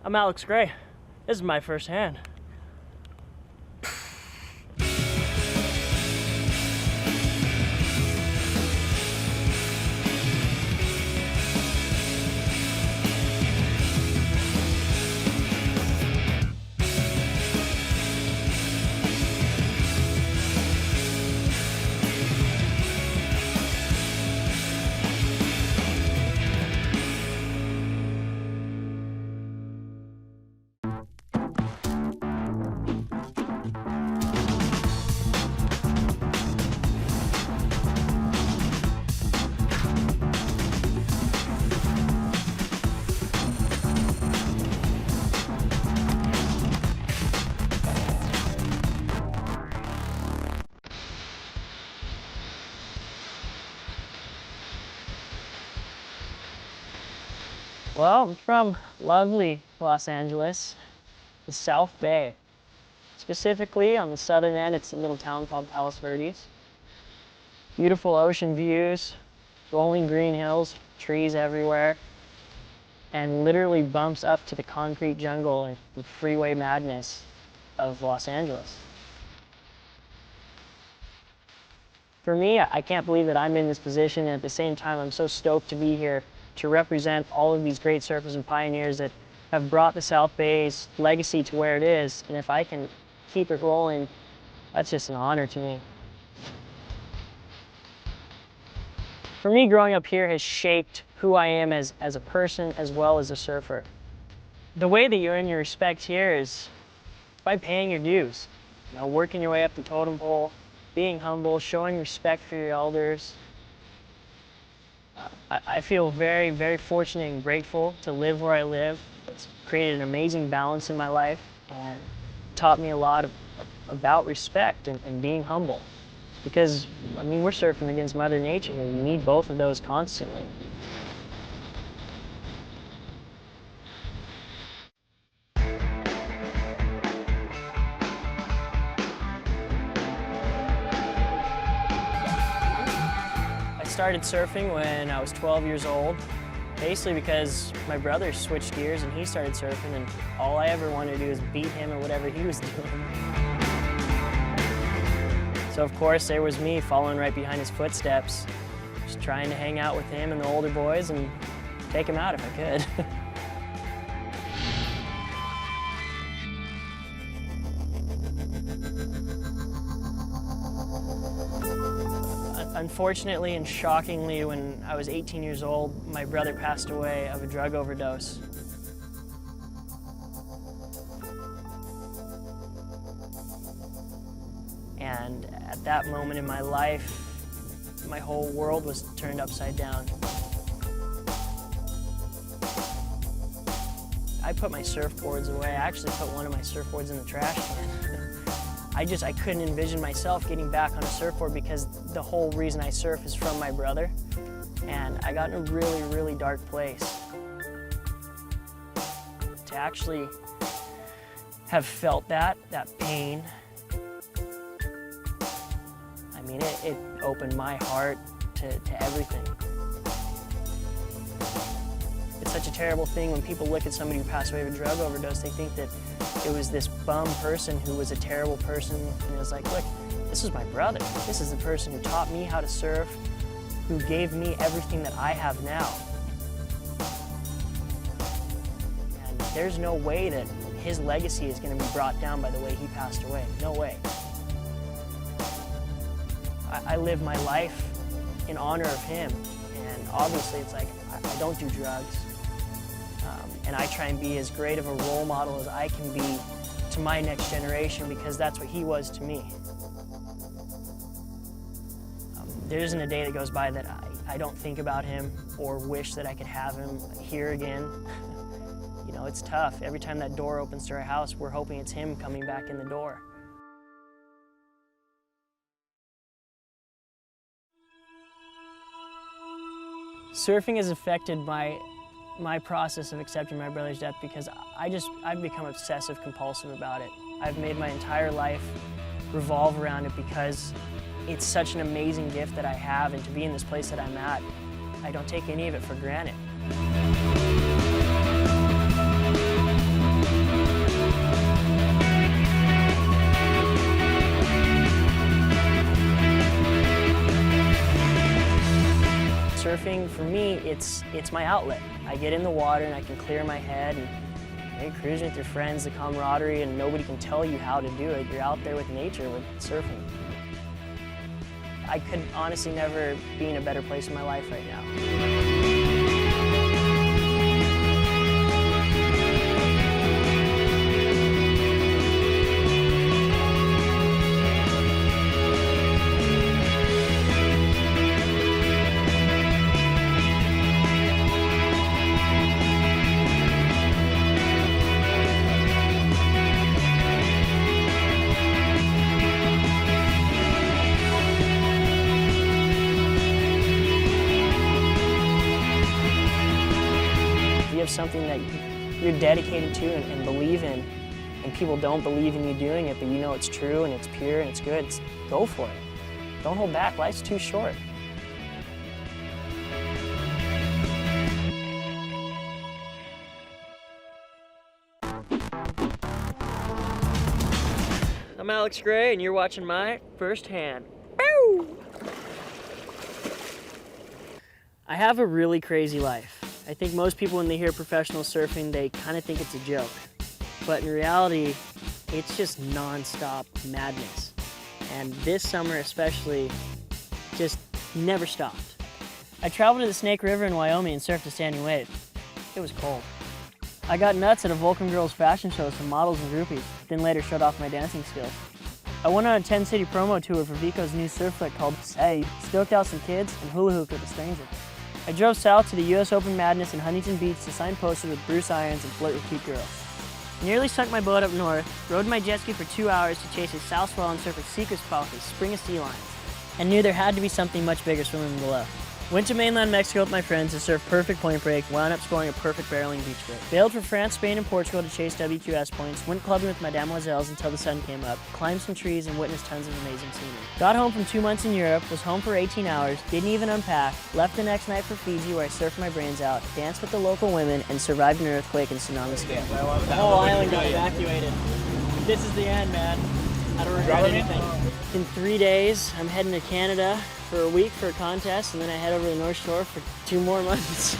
I'm Alex Gray. This is my first hand. Well, I'm from lovely Los Angeles, the South Bay. Specifically, on the southern end, it's a little town called Palos Verdes. Beautiful ocean views, rolling green hills, trees everywhere, and literally bumps up to the concrete jungle and the freeway madness of Los Angeles. For me, I can't believe that I'm in this position, and at the same time, I'm so stoked to be here to represent all of these great surfers and pioneers that have brought the South Bay's legacy to where it is. And if I can keep it rolling, that's just an honor to me. For me, growing up here has shaped who I am as a person as well as a surfer. The way that you earn your respect here is by paying your dues. You know, working your way up the totem pole, being humble, showing respect for your elders. I feel very, very fortunate and grateful to live where I live. It's created an amazing balance in my life and taught me a lot about respect and being humble. Because, I mean, we're surfing against Mother Nature and we need both of those constantly. I started surfing when I was 12 years old, basically because my brother switched gears and he started surfing, and all I ever wanted to do was beat him at whatever he was doing. So of course there was me following right behind his footsteps, just trying to hang out with him and the older boys and take him out if I could. Unfortunately and shockingly, when I was 18 years old, my brother passed away of a drug overdose. And at that moment in my life, my whole world was turned upside down. I put my surfboards away. I actually put one of my surfboards in the trash can. I couldn't envision myself getting back on a surfboard because the whole reason I surf is from my brother. And I got in a really, really dark place. To actually have felt that pain, I mean, it opened my heart to everything. It's such a terrible thing when people look at somebody who passed away of a drug overdose, they think that it was this bum person who was a terrible person, and it was like, look, this is my brother. This is the person who taught me how to surf, who gave me everything that I have now. And there's no way that his legacy is going to be brought down by the way he passed away. No way. I live my life in honor of him, and obviously it's like, I don't do drugs. And I try and be as great of a role model as I can be to my next generation, because that's what he was to me. There isn't a day that goes by that I don't think about him or wish that I could have him here again. You know, it's tough. Every time that door opens to our house, we're hoping it's him coming back in the door. Surfing has affected my process of accepting my brother's death because I've become obsessive compulsive about it. I've made my entire life revolve around it because it's such an amazing gift that I have, and to be in this place that I'm at, I don't take any of it for granted. me, it's my outlet. I get in the water and I can clear my head, and you're cruising with your friends, the camaraderie, and nobody can tell you how to do it. You're out there with nature, with surfing. I could honestly never be in a better place in my life right now. Something that you're dedicated to and believe in, and people don't believe in you doing it, but you know it's true and it's pure and it's good, go for it. Don't hold back, life's too short. I'm Alex Gray and you're watching my First Hand. Bow! I have a really crazy life. I think most people, when they hear professional surfing, they kind of think it's a joke. But in reality, it's just non-stop madness. And this summer especially, just never stopped. I traveled to the Snake River in Wyoming and surfed a standing wave. It was cold. I got nuts at a Vulcan Girls fashion show with some models and groupies, then later showed off my dancing skills. I went on a 10-city promo tour for Vico's new surf flick called Say, stoked out some kids, and hula hooped with a stranger. I drove south to the US Open Madness in Huntington Beach to sign posters with Bruce Irons and flirt with cute girls. Nearly sunk my boat up north, rode my jet ski for 2 hours to chase a south swell and surf a secret spot with a spring of sea lions, and knew there had to be something much bigger swimming below. Went to mainland Mexico with my friends to surf perfect point break, wound up scoring a perfect barreling beach break. Bailed for France, Spain, and Portugal to chase WQS points, went clubbing with my damoiselles until the sun came up, climbed some trees, and witnessed tons of amazing scenery. Got home from 2 months in Europe, was home for 18 hours, didn't even unpack, left the next night for Fiji where I surfed my brains out, danced with the local women, and survived an earthquake and tsunami scare. The whole island got evacuated. This is the end, man. I don't regret anything. In 3 days, I'm heading to Canada for a week for a contest, and then I head over to the North Shore for 2 more months.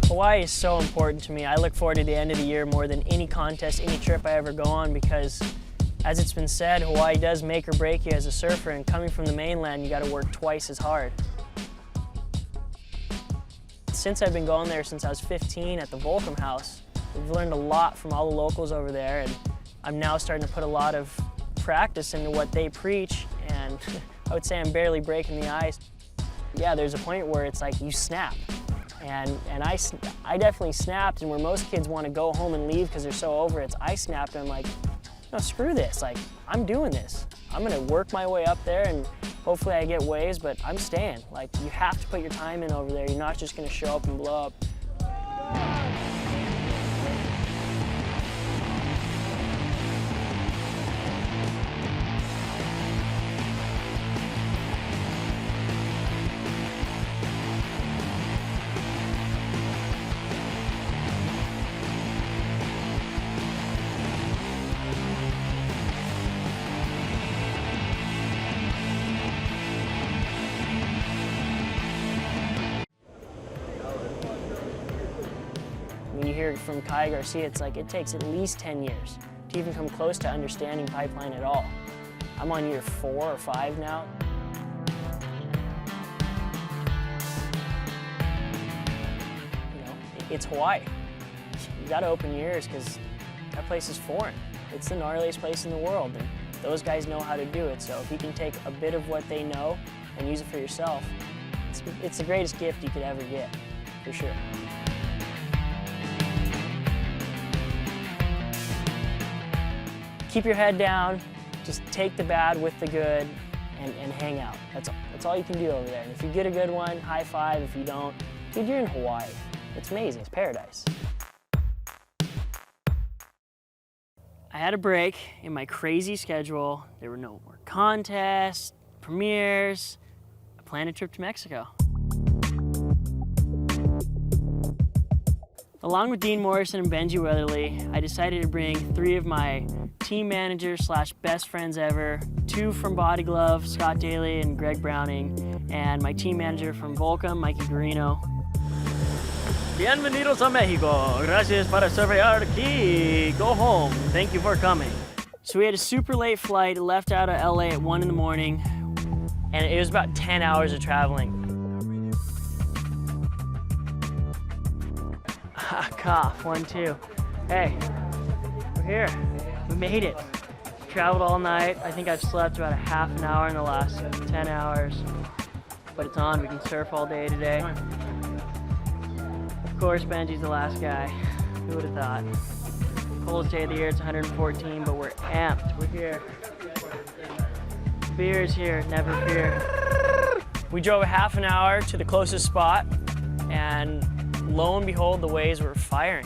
Hawaii is so important to me. I look forward to the end of the year more than any contest, any trip I ever go on, because as it's been said, Hawaii does make or break you as a surfer, and coming from the mainland, you gotta work twice as hard. Since I've been going there since I was 15 at the Volcom House, we've learned a lot from all the locals over there, and I'm now starting to put a lot of practice into what they preach, and I would say I'm barely breaking the ice. Yeah, there's a point where it's like you snap, and I definitely snapped, and where most kids want to go home and leave because they're so over it, I snapped and I'm like, no, screw this, like, I'm doing this. I'm gonna work my way up there, and hopefully I get waves, but I'm staying. Like, you have to put your time in over there. You're not just gonna show up and blow up. When you hear from Kai Garcia, it's like it takes at least 10 years to even come close to understanding pipeline at all. I'm on year 4 or 5 now. You know, it's Hawaii. You gotta open your ears because that place is foreign. It's the gnarliest place in the world, and those guys know how to do it. So if you can take a bit of what they know and use it for yourself, it's the greatest gift you could ever get, for sure. Keep your head down, just take the bad with the good, and hang out. That's all you can do over there. And if you get a good one, high five. If you don't, dude, you're in Hawaii. It's amazing, it's paradise. I had a break in my crazy schedule. There were no more contests, premieres. I planned a trip to Mexico. Along with Dean Morrison and Benji Weatherly, I decided to bring 3 of my team managers slash best friends ever, 2 from Body Glove, Scott Daly and Greg Browning, and my team manager from Volcom, Mikey Guarino. Bienvenidos a Mexico. Gracias para surveillar aquí. Go home. Thank you for coming. So we had a super late flight, left out of LA at 1 in the morning, and it was about 10 hours of traveling. Cough, 1, 2. Hey, we're here. We made it. Traveled all night. I think I've slept about a half an hour in the last 10 hours. But it's on, we can surf all day today. Of course, Benji's the last guy. Who would have thought? Coldest day of the year, it's 114, but we're amped. We're here. Beer is here, never fear. We drove a half an hour to the closest spot, and lo and behold, the waves were firing.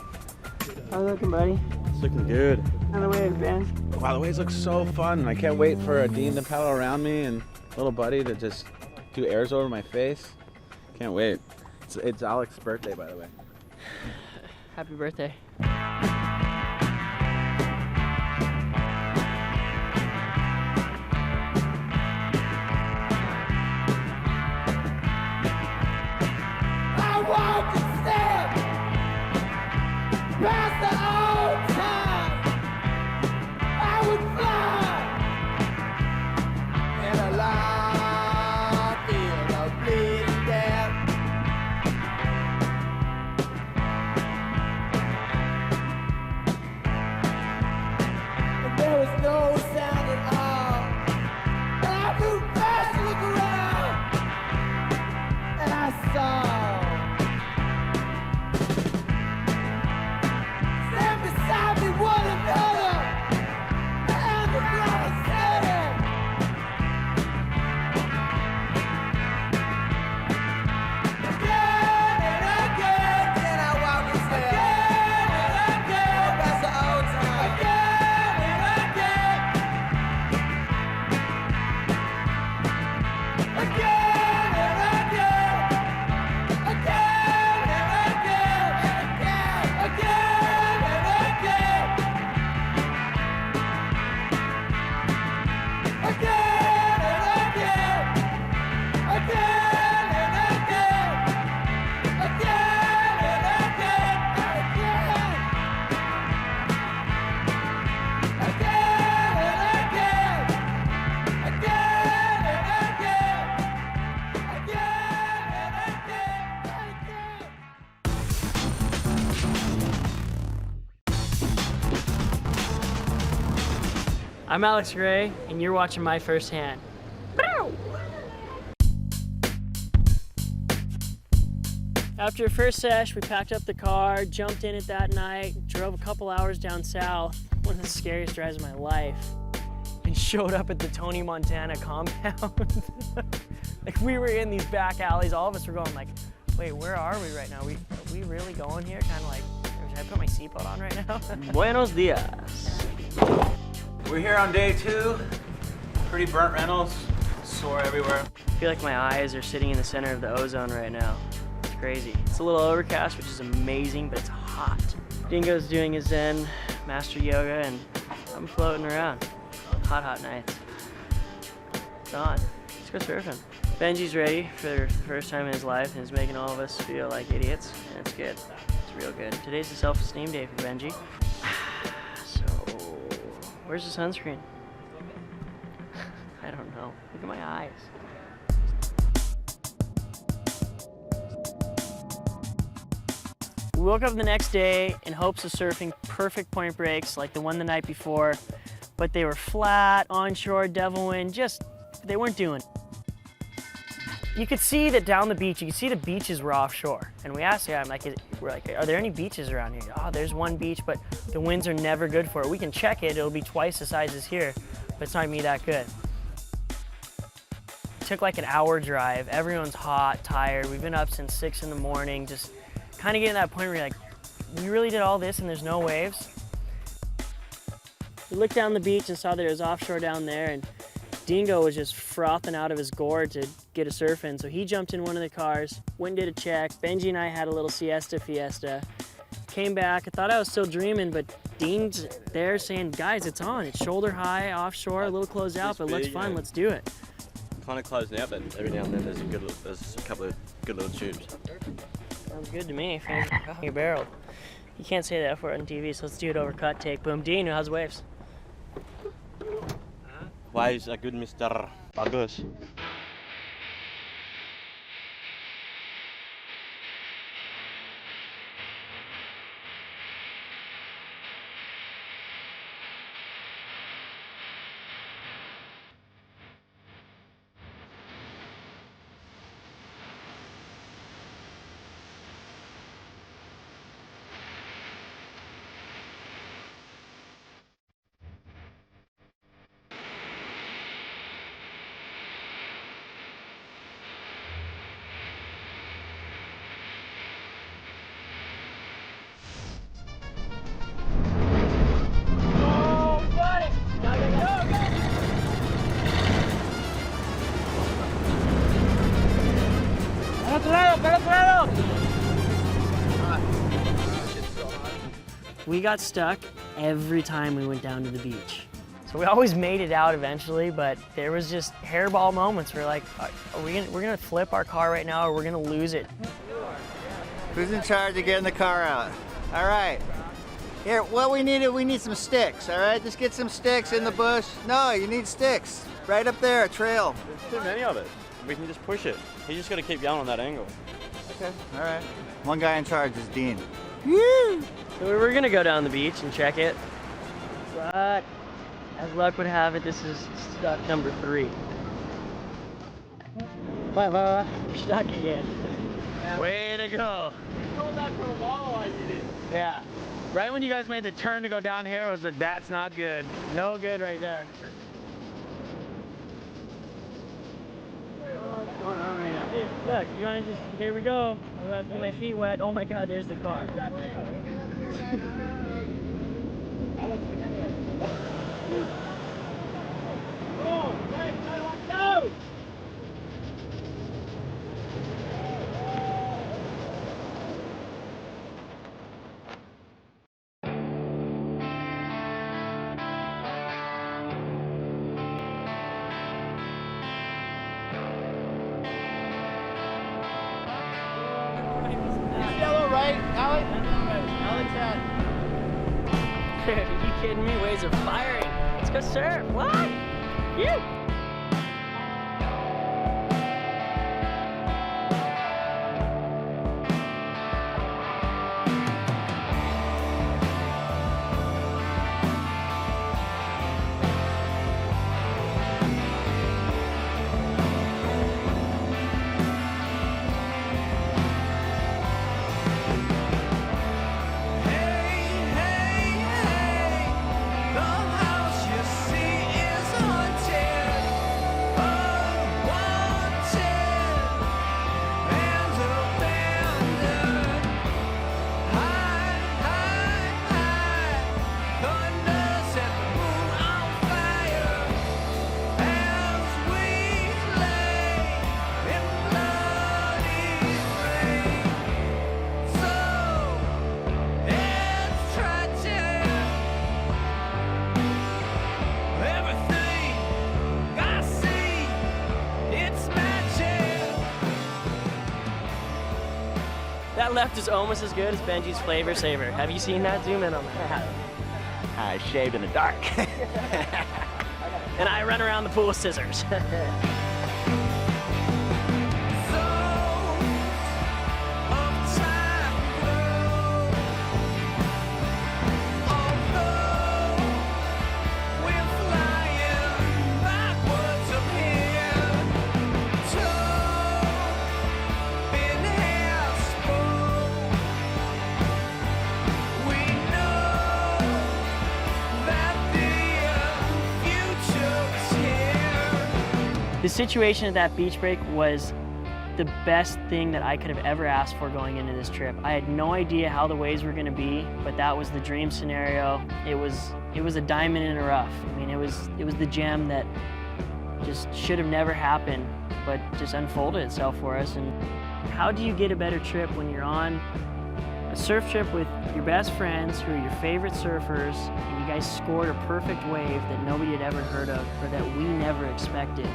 How's it looking, buddy? It's looking good. How the waves, Ben? Wow, the waves look so fun. I can't wait for Dean to paddle around me and little buddy to just do airs over my face. Can't wait. It's Alex's birthday, by the way. Happy birthday. Past the old time, I would fly in a long field of bleeding death. And there was no sound at all. And I moved fast to look around, and I saw one another, and the blood said again and again, and I walk this way again and again, past the old time, again and again, again and again, again and again, again and again. I'm Alex Gray, and you're watching My First Hand. After a first sesh, we packed up the car, jumped in it that night, drove a couple hours down south, one of the scariest drives of my life, and showed up at the Tony Montana compound. Like, we were in these back alleys, all of us were going like, wait, where are we right now? Are we really going here? Kind of like, should I put my seatbelt on right now? Buenos dias. We're here on day 2. Pretty burnt Reynolds, sore everywhere. I feel like my eyes are sitting in the center of the ozone right now. It's crazy. It's a little overcast, which is amazing, but it's hot. Dingo's doing his Zen master yoga, and I'm floating around. Hot, hot nights. It's on. Let's go surfing. Benji's ready for the first time in his life, and is making all of us feel like idiots, and it's good. It's real good. Today's a self-esteem day for Benji. Where's the sunscreen? I don't know. Look at my eyes. We woke up the next day in hopes of surfing perfect point breaks like the one the night before, but they were flat, onshore, devil wind, they weren't doing it. You could see that down the beach, you could see the beaches were offshore. And we asked the guy, we're like, are there any beaches around here? Oh, there's one beach, but the winds are never good for it. We can check it, it'll be twice the size as here, but it's not gonna be that good. It took like an hour drive. Everyone's hot, tired. We've been up since 6 in the morning, just kind of getting to that point where you're like, we really did all this and there's no waves? We looked down the beach and saw that it was offshore down there, and Dingo was just frothing out of his gourd to get a surf in, so he jumped in one of the cars, went and did a check. Benji and I had a little fiesta, came back. I thought I was still dreaming, but Dean's there saying, guys, it's on. It's shoulder high, offshore, a little closed out, but looks fun. Let's do it. Kind of closing out, but every now and then there's a couple of good little tubes. Sounds good to me. You're barreled. You can't say that for it on TV, so let's do it over cut, take, boom. Dean, how's waves? Waves are good, Mr. Agus. We got stuck every time we went down to the beach. So we always made it out eventually, but there was just hairball moments. We're like, we're gonna flip our car right now or we're gonna lose it. Who's in charge of getting the car out? All right. Here, what we need some sticks, all right? Just get some sticks in the bush. No, you need sticks. Right up there, a trail. There's too many of it. We can just push it. You just got to keep going on that angle. Okay, all right. One guy in charge is Dean. Woo! So we were gonna go down the beach and check it, but as luck would have it, this is stuck number 3. We're stuck again. Way to go. Going back for a while, I did it. Yeah. Right when you guys made the turn to go down here, it was like, that's not good. No good right there. What's going on right now? Hey, look, you wanna just, here we go. I'm gonna get my feet wet. Oh my God, there's the car. Go! Yellow, right? Alex? Alex Are you kidding me? Waves are firing. Let's go surf. What? You. That left is almost as good as Benji's Flavor Saver. Have you seen that? Zoom in on that. I shaved in the dark. And I run around the pool with scissors. The situation at that beach break was the best thing that I could have ever asked for going into this trip. I had no idea how the waves were gonna be, but that was the dream scenario. It was a diamond in the rough. I mean, it was the gem that just should have never happened, but just unfolded itself for us. And how do you get a better trip when you're on A surf trip with your best friends who are your favorite surfers, and you guys scored a perfect wave that nobody had ever heard of or that we never expected.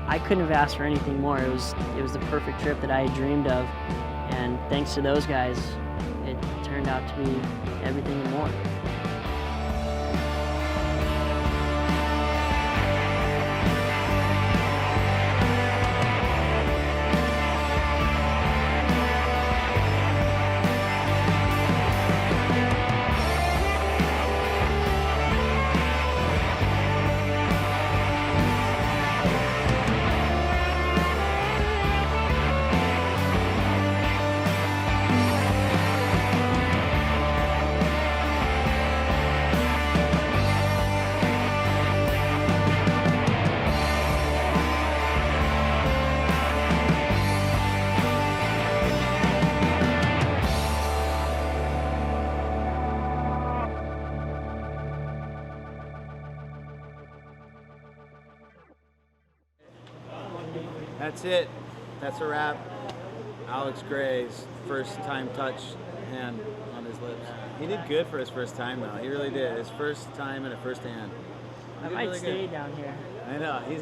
I couldn't have asked for anything more. It was the perfect trip that I had dreamed of, and thanks to those guys, it turned out to be everything and more. That's it. That's a wrap. Alex Gray's first time touch hand on his lips. He did good for his first time though. He really did. His first time and a first hand. I might stay down here. I know. He's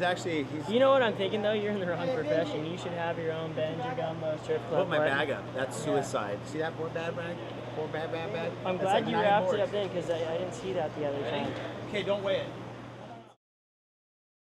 You know what I'm thinking though? You're in the wrong profession. You should have your own Benji Gumbo strip club. put my bag up. That's suicide. See that poor bad bag? Poor bad bag? I'm That's glad like you 9 wrapped boards. it up in because I didn't see that the other time. Okay, don't weigh it.